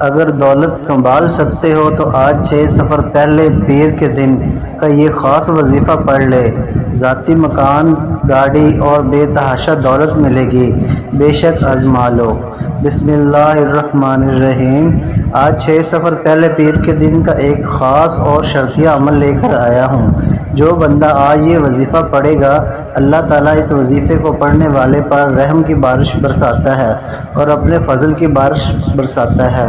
اگر دولت سنبھال سکتے ہو تو آج 6 سفر پہلے پیر کے دن کا یہ خاص وظیفہ پڑھ لے۔ ذاتی مکان، گاڑی اور بے تحاشا دولت ملے گی، بے شک آزما لو۔ بسم اللہ الرحمن الرحیم۔ آج 6 سفر پہلے پیر کے دن کا ایک خاص اور شرطیہ عمل لے کر آیا ہوں۔ جو بندہ آج یہ وظیفہ پڑھے گا، اللہ تعالیٰ اس وظیفے کو پڑھنے والے پر رحم کی بارش برساتا ہے اور اپنے فضل کی بارش برساتا ہے۔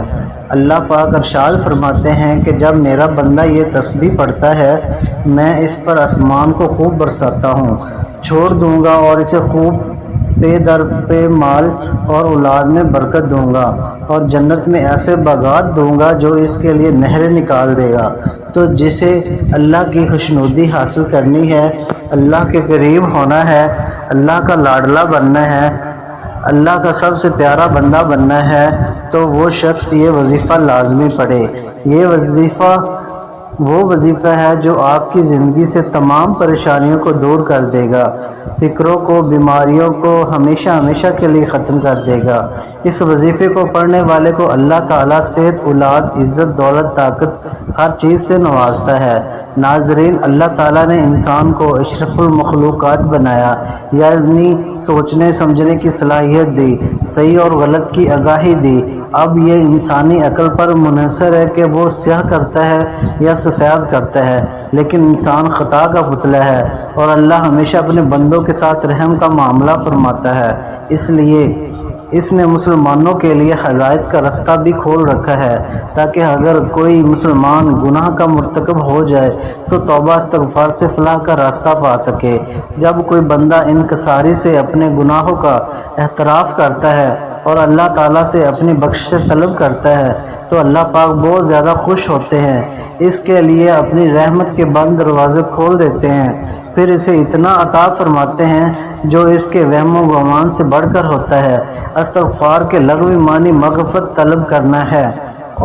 اللہ پاک ارشاد فرماتے ہیں کہ جب میرا بندہ یہ تسبیح پڑھتا ہے، میں اس پر آسمان کو خوب برساتا ہوں، چھوڑ دوں گا اور اسے خوب پے در پے مال اور اولاد میں برکت دوں گا، اور جنت میں ایسے باغات دوں گا جو اس کے لیے نہریں نکال دے گا۔ تو جسے اللہ کی خوشنودی حاصل کرنی ہے، اللہ کے قریب ہونا ہے، اللہ کا لاڈلا بننا ہے، اللہ کا سب سے پیارا بندہ بننا ہے، تو وہ شخص یہ وظیفہ لازمی پڑھے۔ یہ وظیفہ وہ وظیفہ ہے جو آپ کی زندگی سے تمام پریشانیوں کو دور کر دے گا، فکروں کو، بیماریوں کو ہمیشہ ہمیشہ کے لیے ختم کر دے گا۔ اس وظیفے کو پڑھنے والے کو اللہ تعالیٰ صحت، اولاد، عزت، دولت، طاقت، ہر چیز سے نوازتا ہے۔ ناظرین، اللہ تعالیٰ نے انسان کو اشرف المخلوقات بنایا، یعنی سوچنے سمجھنے کی صلاحیت دی، صحیح اور غلط کی آگاہی دی۔ اب یہ انسانی عقل پر منحصر ہے کہ وہ سیاہ کرتا ہے یا سفید کرتا ہے، لیکن انسان خطا کا پتلا ہے اور اللہ ہمیشہ اپنے بندوں کے ساتھ رحم کا معاملہ فرماتا ہے۔ اس لیے اس نے مسلمانوں کے لیے ہدایت کا رستہ بھی کھول رکھا ہے، تاکہ اگر کوئی مسلمان گناہ کا مرتکب ہو جائے تو توبہ استغفار سے فلاح کا راستہ پا سکے۔ جب کوئی بندہ انکساری سے اپنے گناہوں کا اعتراف کرتا ہے اور اللہ تعالیٰ سے اپنی بخشش طلب کرتا ہے تو اللہ پاک بہت زیادہ خوش ہوتے ہیں، اس کے لیے اپنی رحمت کے بند دروازے کھول دیتے ہیں، پھر اسے اتنا عطا فرماتے ہیں جو اس کے وہم و گمان سے بڑھ کر ہوتا ہے۔ استغفار کے لغوی معنی مغفرت طلب کرنا ہے،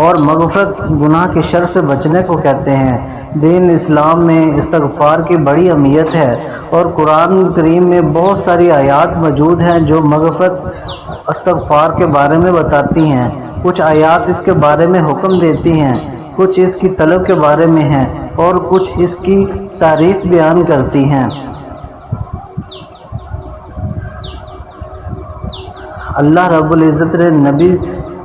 اور مغفرت گناہ کی شر سے بچنے کو کہتے ہیں۔ دین اسلام میں استغفار کی بڑی اہمیت ہے، اور قرآن کریم میں بہت ساری آیات موجود ہیں جو مغفرت استغفار کے بارے میں بتاتی ہیں۔ کچھ آیات اس کے بارے میں حکم دیتی ہیں، کچھ اس کی طلب کے بارے میں ہیں، اور کچھ اس کی تعریف بیان کرتی ہیں۔ اللہ رب العزت نے نبی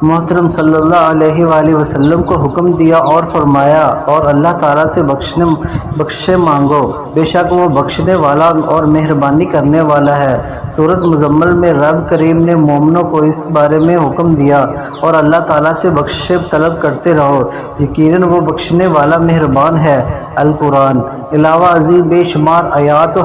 محترم صلی اللہ علیہ وآلہ وسلم کو حکم دیا اور فرمایا، اور اللہ تعالیٰ سے بخشے مانگو، بے شک وہ بخشنے والا اور مہربانی کرنے والا ہے۔ سورۃ مزمل میں رب کریم نے مومنوں کو اس بارے میں حکم دیا اور اللہ تعالیٰ سے بخشش طلب کرتے رہو، یقیناً وہ بخشنے والا مہربان ہے۔ القرآن علاوہ ازیں بے شمار آیات و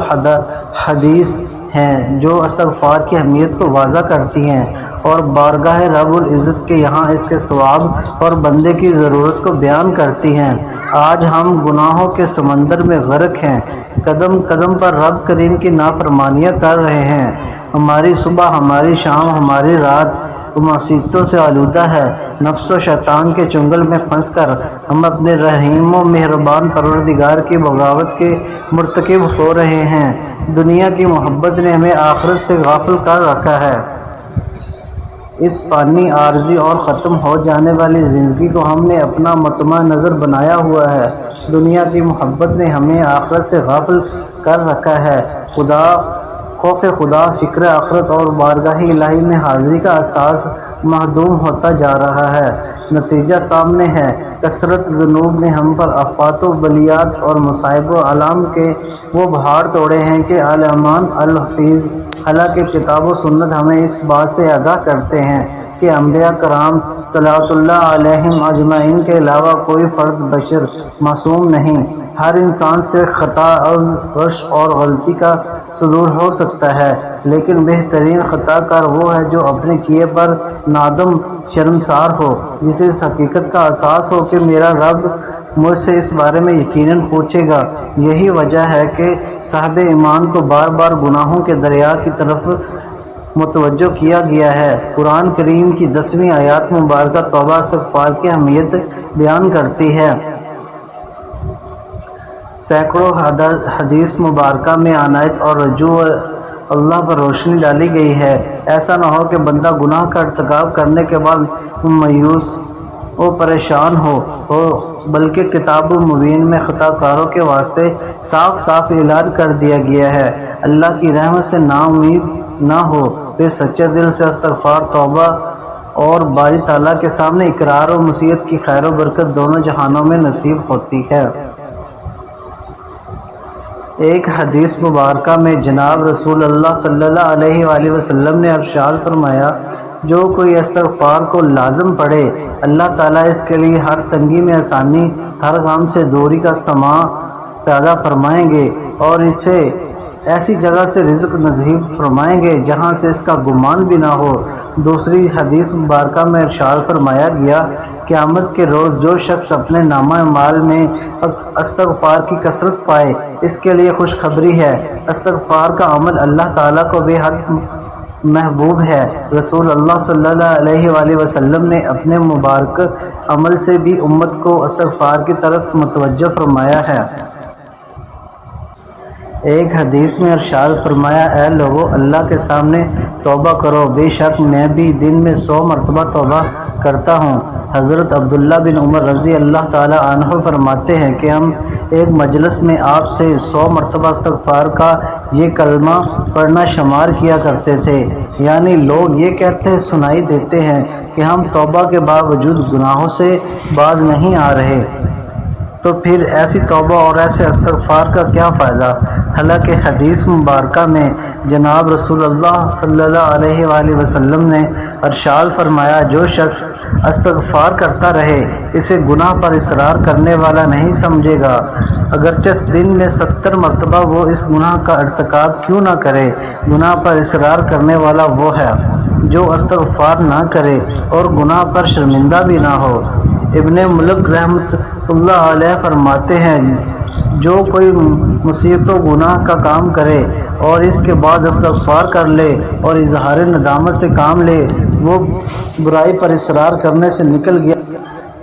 حدیث ہیں جو استغفار کی اہمیت کو واضح کرتی ہیں اور بارگاہ رب العزت کے یہاں اس کے ثواب اور بندے کی ضرورت کو بیان کرتی ہیں۔ آج ہم گناہوں کے سمندر میں غرق ہیں، قدم قدم پر رب کریم کی نافرمانیاں کر رہے ہیں، ہماری صبح، ہماری شام، ہماری رات معصیتوں سے آلودہ ہے۔ نفس و شیطان کے چنگل میں پھنس کر ہم اپنے رحیم و مہربان پروردگار کی بغاوت کے مرتکب ہو رہے ہیں۔ دنیا کی محبت نے ہمیں آخرت سے غافل کر رکھا ہے۔ اس فانی، عارضی اور ختم ہو جانے والی زندگی کو ہم نے اپنا مطمع نظر بنایا ہوا ہے۔ دنیا کی محبت نے ہمیں آخرت سے غافل کر رکھا ہے۔ خوف خدا، فکر آخرت اور بارگاہ الہی میں حاضری کا احساس معدوم ہوتا جا رہا ہے۔ نتیجہ سامنے ہے، کثرت ذنوب نے ہم پر آفات و بلیات اور مصائب و آلام کے وہ پہاڑ توڑے ہیں کہ العلمان الحفیظ، حالانکہ کتاب و سنت ہمیں اس بات سے آگاہ کرتے ہیں کہ انبیاء کرام صلوات اللہ علیہم اجمعین کے علاوہ کوئی فرد بشر معصوم نہیں۔ ہر انسان سے خطا، غش اور غلطی کا صدور ہو سکتا ہے، لیکن بہترین خطا کار وہ ہے جو اپنے کیے پر نادم شرمسار ہو، جسے اس حقیقت کا احساس ہو کہ میرا رب مجھ سے اس بارے میں یقیناً پوچھے گا۔ یہی وجہ ہے کہ صاحب ایمان کو بار بار گناہوں کے دریا کی طرف متوجہ کیا گیا ہے۔ قرآن کریم کی 10ویں آیات مبارکہ توبہ استغفار کی اہمیت بیان کرتی ہے۔ سینکڑوں حدیث مبارکہ میں عنایت اور رجوع اللہ پر روشنی ڈالی گئی ہے۔ ایسا نہ ہو کہ بندہ گناہ کا ارتکاب کرنے کے بعد وہ پریشان ہو بلکہ کتاب المبین میں خطا کاروں کے واسطے صاف صاف اعلان کر دیا گیا ہے۔ اللہ کی رحمت سے نا امید نہ ہو، پھر سچے دل سے استغفار، توبہ اور باری تعالیٰ کے سامنے اقرار و معصیت کی خیر و برکت دونوں جہانوں میں نصیب ہوتی ہے۔ ایک حدیث مبارکہ میں جناب رسول اللہ صلی اللہ علیہ وآلہ وسلم نے ارشاد فرمایا، جو کوئی استغفار کو لازم پڑھے، اللہ تعالیٰ اس کے لیے ہر تنگی میں آسانی، ہر غم سے دوری کا سماں پیدا فرمائیں گے اور اسے ایسی جگہ سے رزق نصیب فرمائیں گے جہاں سے اس کا گمان بھی نہ ہو۔ دوسری حدیث مبارکہ میں ارشاد فرمایا گیا، قیامت کے روز جو شخص اپنے نامہ اعمال میں استغفار کی کثرت پائے، اس کے لیے خوشخبری ہے۔ استغفار کا عمل اللہ تعالیٰ کو بے حد محبوب ہے۔ رسول اللہ صلی اللہ علیہ وآلہ وسلم نے اپنے مبارک عمل سے بھی امت کو استغفار کی طرف متوجہ فرمایا ہے۔ ایک حدیث میں ارشاد فرمایا، اے لوگو، اللہ کے سامنے توبہ کرو، بے شک میں بھی دن میں 100 مرتبہ توبہ کرتا ہوں۔ حضرت عبداللہ بن عمر رضی اللہ تعالی عنہ فرماتے ہیں کہ ہم ایک مجلس میں آپ سے 100 مرتبہ استغفار کا یہ کلمہ پڑھنا شمار کیا کرتے تھے، یعنی لوگ یہ کہتے سنائی دیتے ہیں کہ ہم توبہ کے باوجود گناہوں سے باز نہیں آ رہے، تو پھر ایسی توبہ اور ایسے استغفار کا کیا فائدہ؟ حالانکہ حدیث مبارکہ میں جناب رسول اللہ صلی اللہ علیہ وآلہ وسلم نے ارشاد فرمایا، جو شخص استغفار کرتا رہے اسے گناہ پر اصرار کرنے والا نہیں سمجھے گا، اگرچہ دن میں 70 مرتبہ وہ اس گناہ کا ارتکاب کیوں نہ کرے۔ گناہ پر اصرار کرنے والا وہ ہے جو استغفار نہ کرے اور گناہ پر شرمندہ بھی نہ ہو۔ ابن ملک رحمۃ اللہ علیہ فرماتے ہیں، جو کوئی مصیبت و گناہ کا کام کرے اور اس کے بعد استغفار کر لے اور اظہار ندامت سے کام لے، وہ برائی پر اصرار کرنے سے نکل گیا۔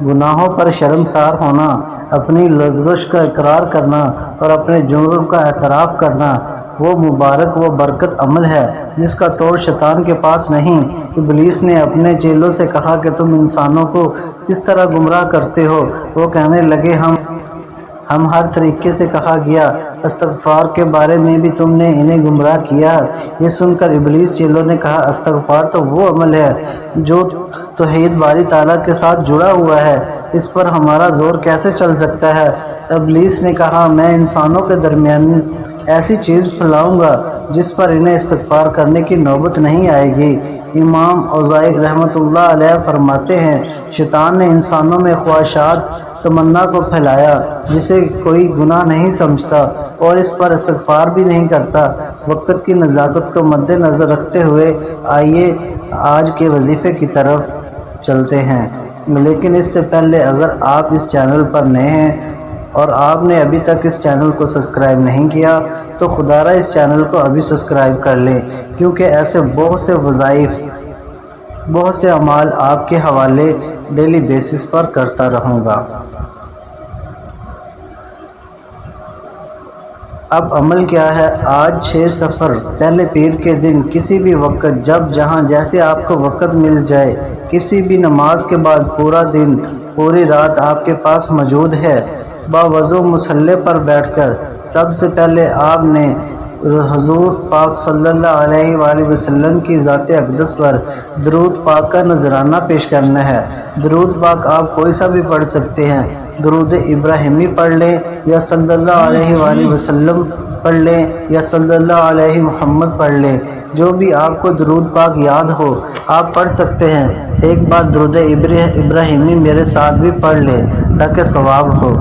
گناہوں پر شرمسار ہونا، اپنی لغزش کا اقرار کرنا اور اپنے جرم کا اعتراف کرنا، وہ مبارک و برکت عمل ہے جس کا توڑ شیطان کے پاس نہیں۔ ابلیس نے اپنے چیلوں سے کہا کہ تم انسانوں کو کس طرح گمراہ کرتے ہو؟ وہ کہنے لگے، ہم ہر طریقے سے کہا گیا، استغفار کے بارے میں بھی تم نے انہیں گمراہ کیا۔ یہ سن کر ابلیس چیلوں نے کہا، استغفار تو وہ عمل ہے جو توحید باری تعالیٰ کے ساتھ جڑا ہوا ہے، اس پر ہمارا زور کیسے چل سکتا ہے؟ ابلیس نے کہا، میں انسانوں کے درمیان ایسی چیز پھیلاؤں گا جس پر انہیں استغفار کرنے کی نوبت نہیں آئے گی۔ امام اوزاعی رحمۃ اللہ علیہ فرماتے ہیں، شیطان نے انسانوں میں خواہشات تمنا کو پھیلایا جسے کوئی گناہ نہیں سمجھتا اور اس پر استغفار بھی نہیں کرتا۔ وقت کی نزاکت کو مد نظر رکھتے ہوئے آئیے آج کے وظیفے کی طرف چلتے ہیں، لیکن اس سے پہلے اگر آپ اس چینل پر نئے ہیں اور آپ نے ابھی تک اس چینل کو سبسکرائب نہیں کیا تو خدا را اس چینل کو ابھی سبسکرائب کر لیں، کیونکہ ایسے بہت سے وظائف، بہت سے اعمال آپ کے حوالے ڈیلی بیسس پر کرتا رہوں گا۔ اب عمل کیا ہے؟ آج 6 صفر پہلے پیر کے دن کسی بھی وقت، جب جہاں جیسے آپ کو وقت مل جائے، کسی بھی نماز کے بعد پورا دن، پوری رات آپ کے پاس موجود ہے، باوضو مصلی پر بیٹھ کر سب سے پہلے آپ نے حضور پاک صلی اللہ علیہ وآلہ وسلم کی ذات اقدس پر درود پاک کا نذرانہ پیش کرنا ہے۔ درود پاک آپ کوئی سا بھی پڑھ سکتے ہیں، درود ابراہیمی پڑھ لیں یا صلی اللہ علیہ وآلہ وسلم پڑھ لیں یا صلی اللہ علیہ محمد پڑھ لیں، جو بھی آپ کو درود پاک یاد ہو آپ پڑھ سکتے ہیں۔ ایک بار درود ابراہیمی میرے ساتھ بھی پڑھ لیں تاکہ ثواب ہو۔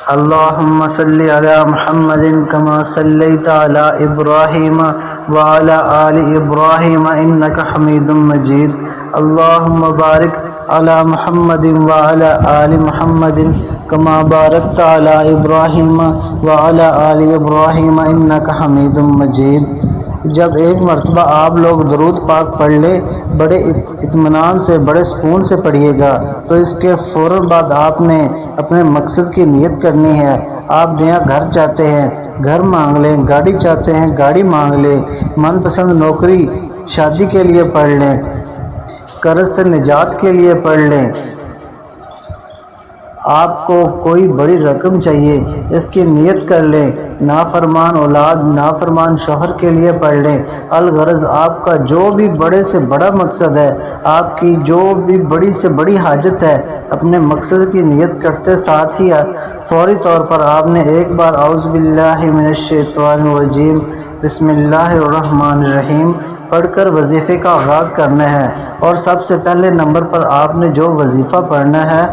اللہم صلی علی محمد کما صلیت علی ابراہیم وعلی آل ابراہیم انک حمید مجید۔ اللہم بارک علی محمد وعلی آل محمد کما بارکت علی ابراہیم وعلی آل ابراہیم انک حمید مجید۔ جب ایک مرتبہ آپ لوگ درود پاک پڑھ لیں، بڑے اطمینان سے، بڑے سکون سے پڑھیے گا، تو اس کے فوراً بعد آپ نے اپنے مقصد کی نیت کرنی ہے۔ آپ نیا گھر چاہتے ہیں، گھر مانگ لیں، گاڑی چاہتے ہیں، گاڑی مانگ لیں، من پسند نوکری شادی کے لیے پڑھ لیں، قرض سے نجات کے لیے پڑھ لیں۔ آپ کو کوئی بڑی رقم چاہیے، اس کی نیت کر لیں۔ نافرمان اولاد، نافرمان شوہر کے لیے پڑھ لیں۔ الغرض آپ کا جو بھی بڑے سے بڑا مقصد ہے، آپ کی جو بھی بڑی سے بڑی حاجت ہے، اپنے مقصد کی نیت کرتے ساتھ ہی فوری طور پر آپ نے ایک بار اعوذ باللہ من الشیطان الرجیم بسم اللہ الرحمن الرحیم پڑھ کر وظیفے کا آغاز کرنا ہے۔ اور سب سے پہلے نمبر پر آپ نے جو وظیفہ پڑھنا ہے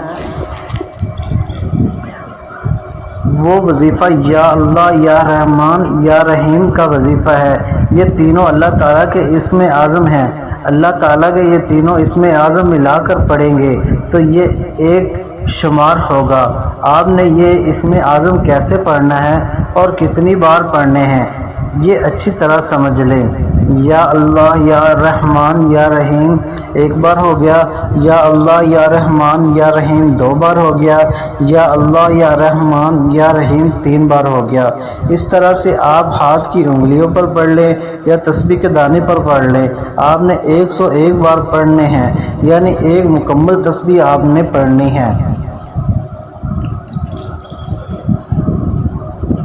وہ وظیفہ یا اللہ یا رحمان یا رحیم کا وظیفہ ہے۔ یہ تینوں اللہ تعالیٰ کے اسم اعظم ہیں۔ اللہ تعالیٰ کے یہ تینوں اسم اعظم ملا کر پڑھیں گے تو یہ ایک شمار ہوگا۔ آپ نے یہ اسم اعظم کیسے پڑھنا ہے اور کتنی بار پڑھنے ہیں یہ اچھی طرح سمجھ لیں۔ یا اللہ یا رحمان یا رحیم ایک بار ہو گیا، یا اللہ یا رحمان یا رحیم دو بار ہو گیا، یا اللہ یا رحمان یا رحیم تین بار ہو گیا۔ اس طرح سے آپ ہاتھ کی انگلیوں پر پڑھ لیں یا تسبیح کے دانے پر پڑھ لیں۔ آپ نے 101 بار پڑھنے ہیں، یعنی ایک مکمل تسبیح آپ نے پڑھنی ہے۔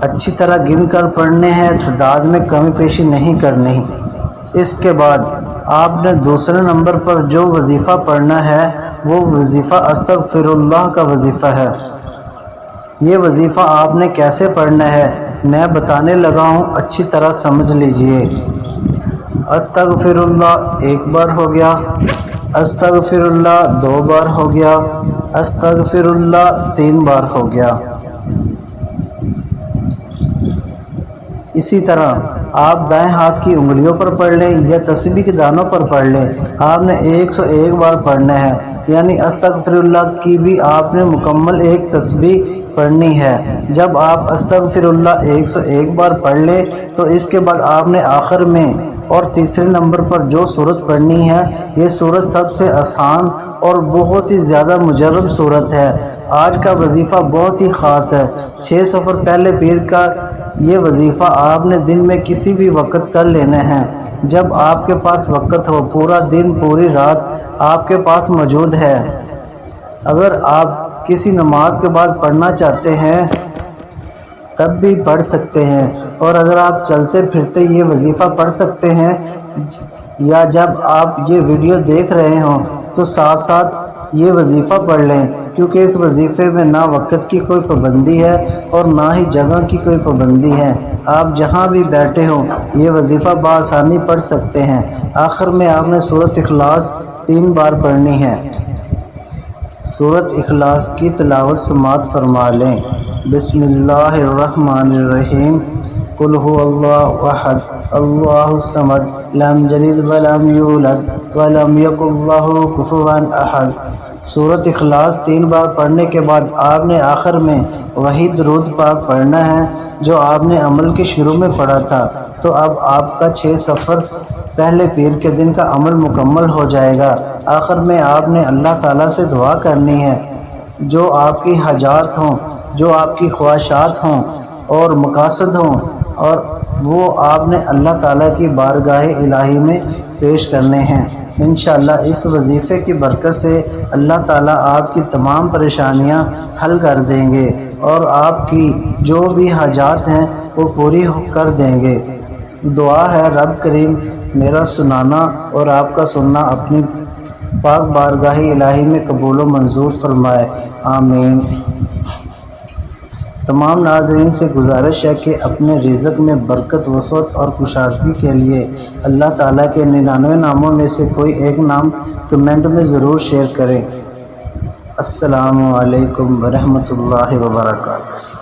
اچھی طرح گن کر پڑھنے ہیں، تعداد میں کمی بیشی نہیں کرنی۔ اس کے بعد آپ نے دوسرے نمبر پر جو وظیفہ پڑھنا ہے وہ وظیفہ استغفر اللہ کا وظیفہ ہے۔ یہ وظیفہ آپ نے کیسے پڑھنا ہے میں بتانے لگا ہوں، اچھی طرح سمجھ لیجئے۔ استغفر اللہ ایک بار ہو گیا، استغفر اللہ دو بار ہو گیا، استغفر اللہ تین بار ہو گیا۔ اسی طرح آپ دائیں ہاتھ کی انگلیوں پر پڑھ لیں یا تسبیح کے دانوں پر پڑھ لیں۔ آپ نے 101 بار پڑھنا ہے، یعنی استغفر اللہ کی بھی آپ نے مکمل ایک تسبیح پڑھنی ہے۔ جب آپ استغفر اللہ 101 بار پڑھ لیں تو اس کے بعد آپ نے آخر میں اور تیسرے نمبر پر جو سورت پڑھنی ہے، یہ سورت سب سے آسان اور بہت ہی زیادہ مجرب سورت ہے۔ آج کا وظیفہ بہت ہی خاص ہے۔ 6 سفر پہلے پیر کا یہ وظیفہ آپ نے دن میں کسی بھی وقت کر لینا ہے، جب آپ کے پاس وقت ہو۔ پورا دن پوری رات آپ کے پاس موجود ہے۔ اگر آپ کسی نماز کے بعد پڑھنا چاہتے ہیں تب بھی پڑھ سکتے ہیں، اور اگر آپ چلتے پھرتے یہ وظیفہ پڑھ سکتے ہیں، یا جب آپ یہ ویڈیو دیکھ رہے ہوں تو ساتھ ساتھ یہ وظیفہ پڑھ لیں، کیونکہ اس وظیفے میں نہ وقت کی کوئی پابندی ہے اور نہ ہی جگہ کی کوئی پابندی ہے۔ آپ جہاں بھی بیٹھے ہوں یہ وظیفہ بآسانی پڑھ سکتے ہیں۔ آخر میں آپ نے سورۃ اخلاص 3 بار پڑھنی ہے۔ سورۃ اخلاص کی تلاوت سماعت فرما لیں۔ بسم اللہ الرحمن الرحیم قل هو اللہ احد اللہ الصمد لم یلد ولم یولد ولم یکن لہ کفوا احد۔ سورۃ اخلاص 3 بار پڑھنے کے بعد آپ نے آخر میں وہی درود پاک پڑھنا ہے جو آپ نے عمل کے شروع میں پڑھا تھا۔ تو اب آپ کا 6 سفر پہلے پیر کے دن کا عمل مکمل ہو جائے گا۔ آخر میں آپ نے اللہ تعالیٰ سے دعا کرنی ہے، جو آپ کی حاجات ہوں، جو آپ کی خواہشات ہوں اور مقاصد ہوں، اور وہ آپ نے اللہ تعالیٰ کی بارگاہ الہی میں پیش کرنے ہیں۔ انشاءاللہ اس وظیفے کی برکت سے اللہ تعالیٰ آپ کی تمام پریشانیاں حل کر دیں گے اور آپ کی جو بھی حاجات ہیں وہ پوری کر دیں گے۔ دعا ہے رب کریم میرا سنانا اور آپ کا سننا اپنی پاک بارگاہ الہی میں قبول و منظور فرمائے، آمین۔ تمام ناظرین سے گزارش ہے کہ اپنے رزق میں برکت، وسعت اور کشادگی کے لیے اللہ تعالیٰ کے 99 ناموں میں سے کوئی ایک نام کمنٹ میں ضرور شیئر کریں۔ السلام علیکم ورحمۃ اللہ وبرکاتہ۔